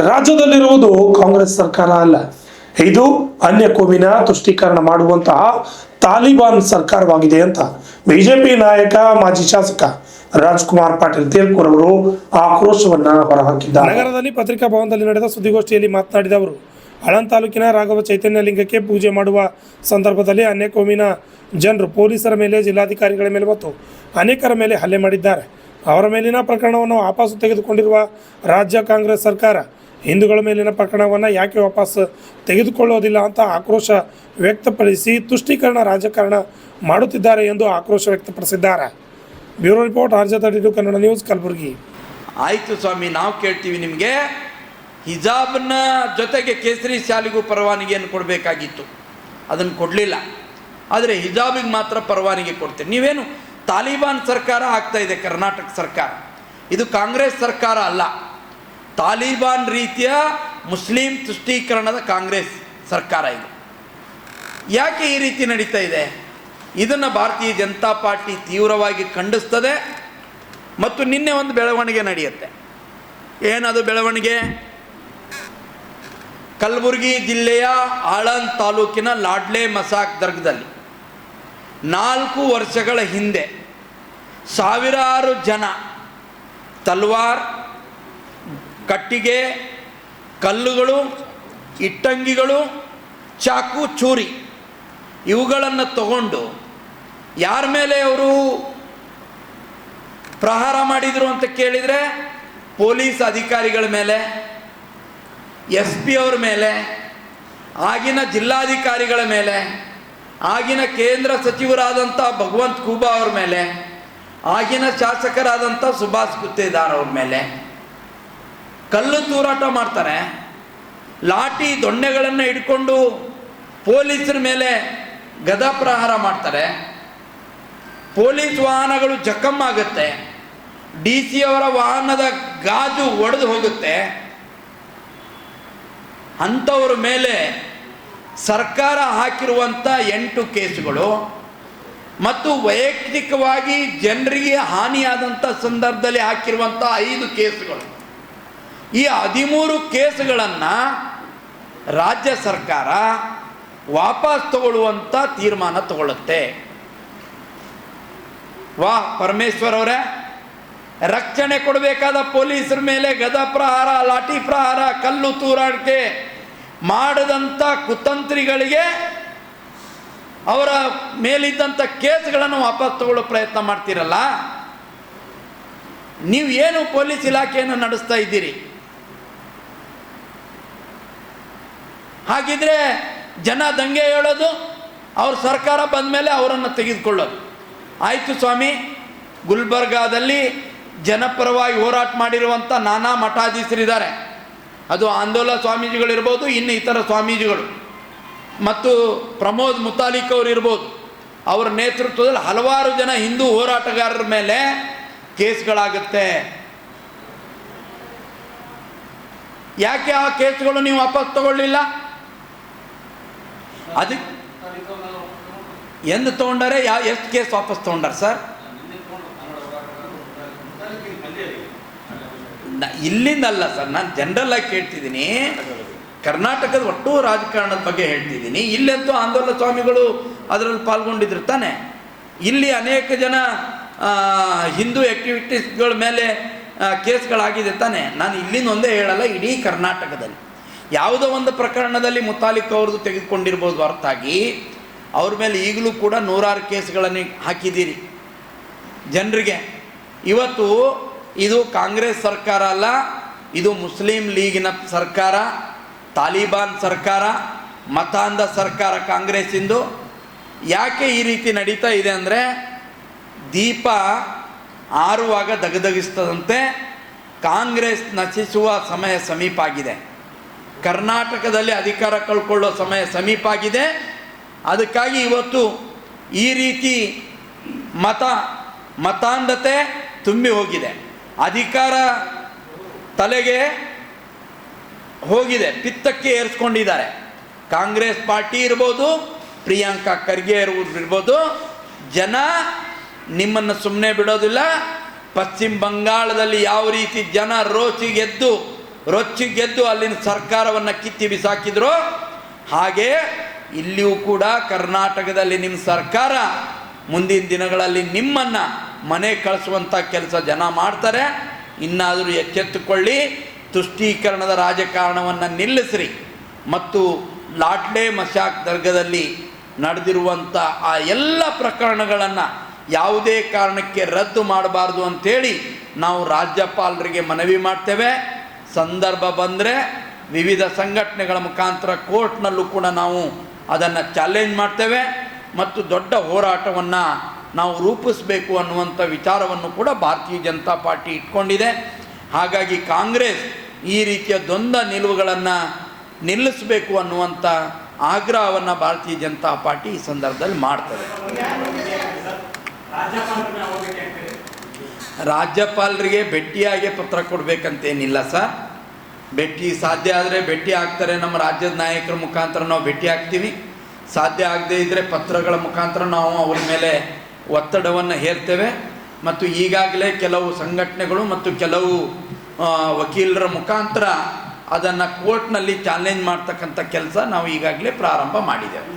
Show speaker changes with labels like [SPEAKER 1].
[SPEAKER 1] ರಾಜ್ಯದಲ್ಲಿರುವುದು ಕಾಂಗ್ರೆಸ್ ಸರ್ಕಾರ ಅಲ್ಲ, ಇದು ಅನ್ಯ ಕೋಮಿನ ತುಷ್ಟೀಕರಣ ಮಾಡುವಂತಹ ತಾಲಿಬಾನ್ ಸರ್ಕಾರವಾಗಿದೆ ಅಂತ ಬಿಜೆಪಿ ನಾಯಕ ಮಾಜಿ ಶಾಸಕ ರಾಜ್ಕುಮಾರ್ ಪಾಟೀಲ್ ತೇಲ್ಕೂರ್ ಅವರು ಆಕ್ರೋಶವನ್ನ ಹೊರಹಾಕಿದ್ದಾರೆ. ನಗರದಲ್ಲಿ ಪತ್ರಿಕಾ ಭವನದಲ್ಲಿ ನಡೆದ ಸುದ್ದಿಗೋಷ್ಠಿಯಲ್ಲಿ ಮಾತನಾಡಿದ ಅವರು, ಆಳಂದ್ ತಾಲೂಕಿನ ರಾಘವ ಚೈತನ್ಯ ಲಿಂಗಕ್ಕೆ ಪೂಜೆ ಮಾಡುವ ಸಂದರ್ಭದಲ್ಲಿ ಅನ್ಯ ಕೋಮಿನ ಜನರು ಪೊಲೀಸರ ಮೇಲೆ, ಜಿಲ್ಲಾಧಿಕಾರಿಗಳ ಮೇಲೆ ಮತ್ತು ಅನೇಕರ ಮೇಲೆ ಹಲ್ಲೆ ಮಾಡಿದ್ದಾರೆ. ಅವರ ಮೇಲಿನ ಪ್ರಕರಣವನ್ನು ವಾಪಸ್ ತೆಗೆದುಕೊಂಡಿರುವ ರಾಜ್ಯ ಕಾಂಗ್ರೆಸ್ ಸರ್ಕಾರ ಹಿಂದೂಗಳ ಮೇಲಿನ ಪ್ರಕರಣವನ್ನು ಯಾಕೆ ವಾಪಸ್ ತೆಗೆದುಕೊಳ್ಳೋದಿಲ್ಲ ಅಂತ ಆಕ್ರೋಶ ವ್ಯಕ್ತಪಡಿಸಿ ತುಷ್ಟೀಕರಣ ರಾಜಕಾರಣ ಮಾಡುತ್ತಿದ್ದಾರೆ ಎಂದು ಆಕ್ರೋಶ ವ್ಯಕ್ತಪಡಿಸಿದ್ದಾರೆ. Bureau report, RJ32 Kannada news, Kalaburagi.
[SPEAKER 2] ಆಯಿತು ಸ್ವಾಮಿ, ನಾವು ಕೇಳ್ತೀವಿ ನಿಮಗೆ. ಹಿಜಾಬ್ನ ಜೊತೆಗೆ ಕೇಸರಿ ಶಾಲೆಗೂ ಪರವಾನಗಿಯನ್ನು ಕೊಡಬೇಕಾಗಿತ್ತು, ಅದನ್ನು ಕೊಡಲಿಲ್ಲ. ಆದರೆ ಹಿಜಾಬಿಗೆ ಮಾತ್ರ ಪರವಾನಗಿ ಕೊಡ್ತೀರಿ. ನೀವೇನು ತಾಲಿಬಾನ್ ಸರ್ಕಾರ ಆಗ್ತಾ ಇದೆ ಕರ್ನಾಟಕ ಸರ್ಕಾರ, ಇದು ಕಾಂಗ್ರೆಸ್ ಸರ್ಕಾರ ಅಲ್ಲ. ತಾಲಿಬಾನ್ ರೀತಿಯ ಮುಸ್ಲಿಂ ತುಷ್ಟೀಕರಣದ ಕಾಂಗ್ರೆಸ್ ಸರ್ಕಾರ ಇದು. ಯಾಕೆ ಈ ರೀತಿ ನಡೀತಾ ಇದೆ? ಇದನ್ನು ಭಾರತೀಯ ಜನತಾ ಪಾರ್ಟಿ ತೀವ್ರವಾಗಿ ಖಂಡಿಸ್ತದೆ. ಮತ್ತು ನಿನ್ನೆ ಒಂದು ಬೆಳವಣಿಗೆ ನಡೆಯುತ್ತೆ. ಏನದು ಬೆಳವಣಿಗೆ? ಕಲಬುರಗಿ ಜಿಲ್ಲೆಯ ಆಳಂದ್ ತಾಲೂಕಿನ ಲಾಡ್ಲೆ ಮಸಾಕ್ ದರ್ಗದಲ್ಲಿ 4 ವರ್ಷಗಳ ಹಿಂದೆ ಸಾವಿರಾರು ಜನ ತಲ್ವಾರ್, ಕಟ್ಟಿಗೆ, ಕಲ್ಲುಗಳು, ಇಟ್ಟಂಗಿಗಳು, ಚಾಕು, ಚೂರಿ ಇವುಗಳನ್ನು ತಗೊಂಡು ಯಾರ ಮೇಲೆ ಅವರು ಪ್ರಹಾರ ಮಾಡಿದರು ಅಂತ ಕೇಳಿದರೆ, ಪೊಲೀಸ್ ಅಧಿಕಾರಿಗಳ ಮೇಲೆ, SP ಅವ್ರ ಮೇಲೆ, ಆಗಿನ ಜಿಲ್ಲಾಧಿಕಾರಿಗಳ ಮೇಲೆ, ಆಗಿನ ಕೇಂದ್ರ ಸಚಿವರಾದಂಥ ಭಗವಂತ್ ಖೂಬಾ ಅವ್ರ ಮೇಲೆ, ಆಗಿನ ಶಾಸಕರಾದಂಥ ಸುಭಾಷ್ ಗುತ್ತೇದಾರ್ ಅವ್ರ ಮೇಲೆ ಕಲ್ಲು ತೂರಾಟ ಮಾಡ್ತಾರೆ. ಲಾಠಿ ದೊಣ್ಣೆಗಳನ್ನು ಹಿಡ್ಕೊಂಡು ಪೊಲೀಸರ ಮೇಲೆ ಗದಾ ಪ್ರಹಾರ ಮಾಡ್ತಾರೆ. ಪೊಲೀಸ್ ವಾಹನಗಳು ಜಖಮ್ಮಾಗುತ್ತೆ. DC ಅವರ ವಾಹನದ ಗಾಜು ಒಡೆದು ಹೋಗುತ್ತೆ. ಅಂಥವ್ರ ಮೇಲೆ ಸರ್ಕಾರ ಹಾಕಿರುವಂಥ 8 ಕೇಸುಗಳು ಮತ್ತು ವೈಯಕ್ತಿಕವಾಗಿ ಜನರಿಗೆ ಹಾನಿಯಾದಂಥ ಸಂದರ್ಭದಲ್ಲಿ ಹಾಕಿರುವಂಥ 5 ಕೇಸುಗಳು, ಈ 13 ಕೇಸುಗಳನ್ನು ರಾಜ್ಯ ಸರ್ಕಾರ ವಾಪಸ್ ತಗೊಳ್ಳುವಂಥ ತೀರ್ಮಾನ ತಗೊಳ್ಳುತ್ತೆ. ವಾಹ್ ಪರಮೇಶ್ವರ್ ಅವರೇ, ರಕ್ಷಣೆ ಕೊಡಬೇಕಾದ ಪೊಲೀಸರ ಮೇಲೆ ಗದಾ ಪ್ರಹಾರ, ಲಾಠಿ ಪ್ರಹಾರ, ಕಲ್ಲು ತೂರಾಟಿಕೆ ಮಾಡದಂಥ ಕುತಂತ್ರಿಗಳಿಗೆ ಅವರ ಮೇಲಿದ್ದಂಥ ಕೇಸ್ಗಳನ್ನು ವಾಪಸ್ ತಗೊಳ್ಳೋ ಪ್ರಯತ್ನ ಮಾಡ್ತೀರಲ್ಲ. ನೀವು ಏನು ಪೊಲೀಸ್ ಇಲಾಖೆಯನ್ನು ನಡೆಸ್ತಾ ಇದ್ದೀರಿ? ಹಾಗಿದ್ರೆ ಜನ ದಂಗೆ ಹೇಳೋದು, ಅವ್ರ ಸರ್ಕಾರ ಬಂದ ಮೇಲೆ ಅವರನ್ನು ತೆಗೆದುಕೊಳ್ಳೋದು. ಆಯಿತು ಸ್ವಾಮಿ, ಗುಲ್ಬರ್ಗಾದಲ್ಲಿ ಜನಪರವಾಗಿ ಹೋರಾಟ ಮಾಡಿರುವಂಥ ನಾನಾ ಮಠಾಧೀಶರಿದ್ದಾರೆ. ಅದು ಆಂದೋಲ ಸ್ವಾಮೀಜಿಗಳಿರ್ಬೋದು, ಇನ್ನು ಇತರ ಸ್ವಾಮೀಜಿಗಳು ಮತ್ತು ಪ್ರಮೋದ್ ಮುತಾಲಿಕ್ ಅವರು ಇರ್ಬೋದು. ಅವರ ನೇತೃತ್ವದಲ್ಲಿ ಹಲವಾರು ಜನ ಹಿಂದೂ ಹೋರಾಟಗಾರರ ಮೇಲೆ ಕೇಸ್ಗಳಾಗುತ್ತೆ. ಯಾಕೆ ಆ ಕೇಸ್ಗಳು ನೀವು ವಾಪಸ್ ತಗೊಳ್ಳಿಲ್ಲ? ಅದಕ್ಕೆ ಎಂದು ತಗೊಂಡಾರೆ? ಎಷ್ಟು ಕೇಸ್ ವಾಪಸ್ ತಗೊಂಡಾರ ಸರ್? ಇಲ್ಲಿಂದಲ್ಲ ಸರ್, ನಾನು ಜನರಲ್ ಆಗಿ ಕೇಳ್ತಿದ್ದೀನಿ. ಕರ್ನಾಟಕದ ಒಟ್ಟು ರಾಜಕಾರಣದ ಬಗ್ಗೆ ಹೇಳ್ತಿದ್ದೀನಿ. ಇಲ್ಲಂತೂ ಆಂದೋಲನ ಸ್ವಾಮಿಗಳು ಅದರಲ್ಲಿ ಪಾಲ್ಗೊಂಡಿದ್ರು ತಾನೆ. ಇಲ್ಲಿ ಅನೇಕ ಜನ ಹಿಂದೂ ಆ್ಯಕ್ಟಿವಿಟೀಸ್ಗಳ ಮೇಲೆ ಕೇಸ್ಗಳಾಗಿದೆ ತಾನೆ. ನಾನು ಇಲ್ಲಿಂದ ಒಂದೇ ಹೇಳಲ್ಲ, ಇಡೀ ಕರ್ನಾಟಕದಲ್ಲಿ ಯಾವುದೋ ಒಂದು ಪ್ರಕರಣದಲ್ಲಿ ಮುತಾಲಿಕ್ ಅವ್ರದ್ದು ತೆಗೆದುಕೊಂಡಿರ್ಬೋದು ಹೊರತಾಗಿ ಅವ್ರ ಮೇಲೆ ಈಗಲೂ ಕೂಡ 100 ಕೇಸ್ಗಳನ್ನು ಹಾಕಿದ್ದೀರಿ ಜನರಿಗೆ. ಇವತ್ತು ಇದು ಕಾಂಗ್ರೆಸ್ ಸರ್ಕಾರ ಅಲ್ಲ, ಇದು ಮುಸ್ಲಿಂ ಲೀಗಿನ ಸರ್ಕಾರ, ತಾಲಿಬಾನ್ ಸರ್ಕಾರ, ಮತಾಂಧ ಸರ್ಕಾರ ಕಾಂಗ್ರೆಸ್ಸಿಂದು. ಯಾಕೆ ಈ ರೀತಿ ನಡೀತಾ ಇದೆ ಅಂದರೆ, ದೀಪ ಆರುವಾಗ ದಗದಗಿಸ್ತದಂತೆ ಕಾಂಗ್ರೆಸ್ ನಶಿಸುವ ಸಮಯ ಸಮೀಪ ಆಗಿದೆ. ಕರ್ನಾಟಕದಲ್ಲಿ ಅಧಿಕಾರ ಕಳ್ಕೊಳ್ಳೋ ಸಮಯ ಸಮೀಪ ಆಗಿದೆ. ಅದಕ್ಕಾಗಿ ಇವತ್ತು ಈ ರೀತಿ ಮತಾಂಧತೆ ತುಂಬಿ ಹೋಗಿದೆ. ಅಧಿಕಾರ ತಲೆಗೆ ಹೋಗಿದೆ, ಪಿತ್ತಕ್ಕೆ ಏರಿಸ್ಕೊಂಡಿದ್ದಾರೆ. ಕಾಂಗ್ರೆಸ್ ಪಾರ್ಟಿ ಇರ್ಬೋದು, ಪ್ರಿಯಾಂಕಾ ಖರ್ಗೆ ಇರ್ಬೋದು. ಜನ ನಿಮ್ಮನ್ನು ಸುಮ್ಮನೆ ಬಿಡೋದಿಲ್ಲ. ಪಶ್ಚಿಮ ಬಂಗಾಳದಲ್ಲಿ ಯಾವ ರೀತಿ ಜನ ರೋಸಿಗೆದ್ದು ರೊಚ್ಚಿ ಗೆದ್ದು ಅಲ್ಲಿನ ಸರ್ಕಾರವನ್ನು ಕಿತ್ತಿ ಬಿಸಾಕಿದ್ರು, ಹಾಗೆ ಇಲ್ಲಿಯೂ ಕೂಡ ಕರ್ನಾಟಕದಲ್ಲಿ ನಿಮ್ಮ ಸರ್ಕಾರ ಮುಂದಿನ ದಿನಗಳಲ್ಲಿ ನಿಮ್ಮನ್ನು ಮನೆ ಕಳಿಸುವಂಥ ಕೆಲಸ ಜನ ಮಾಡ್ತಾರೆ. ಇನ್ನಾದರೂ ಎಚ್ಚೆತ್ತುಕೊಳ್ಳಿ, ತುಷ್ಟೀಕರಣದ ರಾಜಕಾರಣವನ್ನು ನಿಲ್ಲಿಸ್ರಿ ಮತ್ತು ಲಾಡ್ಲೆ ಮಶಾಕ್ ದರ್ಗದಲ್ಲಿ ನಡೆದಿರುವಂಥ ಆ ಎಲ್ಲ ಪ್ರಕರಣಗಳನ್ನು ಯಾವುದೇ ಕಾರಣಕ್ಕೆ ರದ್ದು ಮಾಡಬಾರ್ದು ಅಂಥೇಳಿ ನಾವು ರಾಜ್ಯಪಾಲರಿಗೆ ಮನವಿ ಮಾಡ್ತೇವೆ. ಸಂದರ್ಭ ಬಂದರೆ ವಿವಿಧ ಸಂಘಟನೆಗಳ ಮುಖಾಂತರ ಕೋರ್ಟ್ನಲ್ಲೂ ಕೂಡ ನಾವು ಅದನ್ನು ಚಾಲೆಂಜ್ ಮಾಡ್ತೇವೆ ಮತ್ತು ದೊಡ್ಡ ಹೋರಾಟವನ್ನು ನಾವು ರೂಪಿಸಬೇಕು ಅನ್ನುವಂಥ ವಿಚಾರವನ್ನು ಕೂಡ ಭಾರತೀಯ ಜನತಾ ಪಾರ್ಟಿ ಇಟ್ಕೊಂಡಿದೆ. ಹಾಗಾಗಿ ಕಾಂಗ್ರೆಸ್ ಈ ರೀತಿಯ ದ್ವಂದ್ವ ನಿಲುವುಗಳನ್ನು ನಿಲ್ಲಿಸಬೇಕು ಅನ್ನುವಂಥ ಆಗ್ರಹವನ್ನು ಭಾರತೀಯ ಜನತಾ ಪಾರ್ಟಿ ಈ ಸಂದರ್ಭದಲ್ಲಿ ಮಾಡ್ತದೆ. ರಾಜ್ಯಪಾಲರಿಗೆ ಭೇಟಿಯಾಗಿ ಪತ್ರ ಕೊಡಬೇಕಂತೇನಿಲ್ಲ ಸರ್. ಭೇಟಿ ಸಾಧ್ಯ ಆದರೆ ಭೇಟಿ ಆಗ್ತಾರೆ, ನಮ್ಮ ರಾಜ್ಯದ ನಾಯಕರ ಮುಖಾಂತರ ನಾವು ಭೇಟಿ ಆಗ್ತೀವಿ. ಸಾಧ್ಯ ಆಗದೇ ಇದ್ದರೆ ಪತ್ರಗಳ ಮುಖಾಂತರ ನಾವು ಅವ್ರ ಮೇಲೆ ಒತ್ತಡವನ್ನು ಹೇರ್ತೇವೆ ಮತ್ತು ಈಗಾಗಲೇ ಕೆಲವು ಸಂಘಟನೆಗಳು ಮತ್ತು ಕೆಲವು ವಕೀಲರ ಮುಖಾಂತರ ಅದನ್ನು ಕೋರ್ಟ್ನಲ್ಲಿ ಚಾಲೆಂಜ್ ಮಾಡ್ತಕ್ಕಂಥ ಕೆಲಸ ನಾವು ಈಗಾಗಲೇ ಪ್ರಾರಂಭ ಮಾಡಿದ್ದೇವೆ.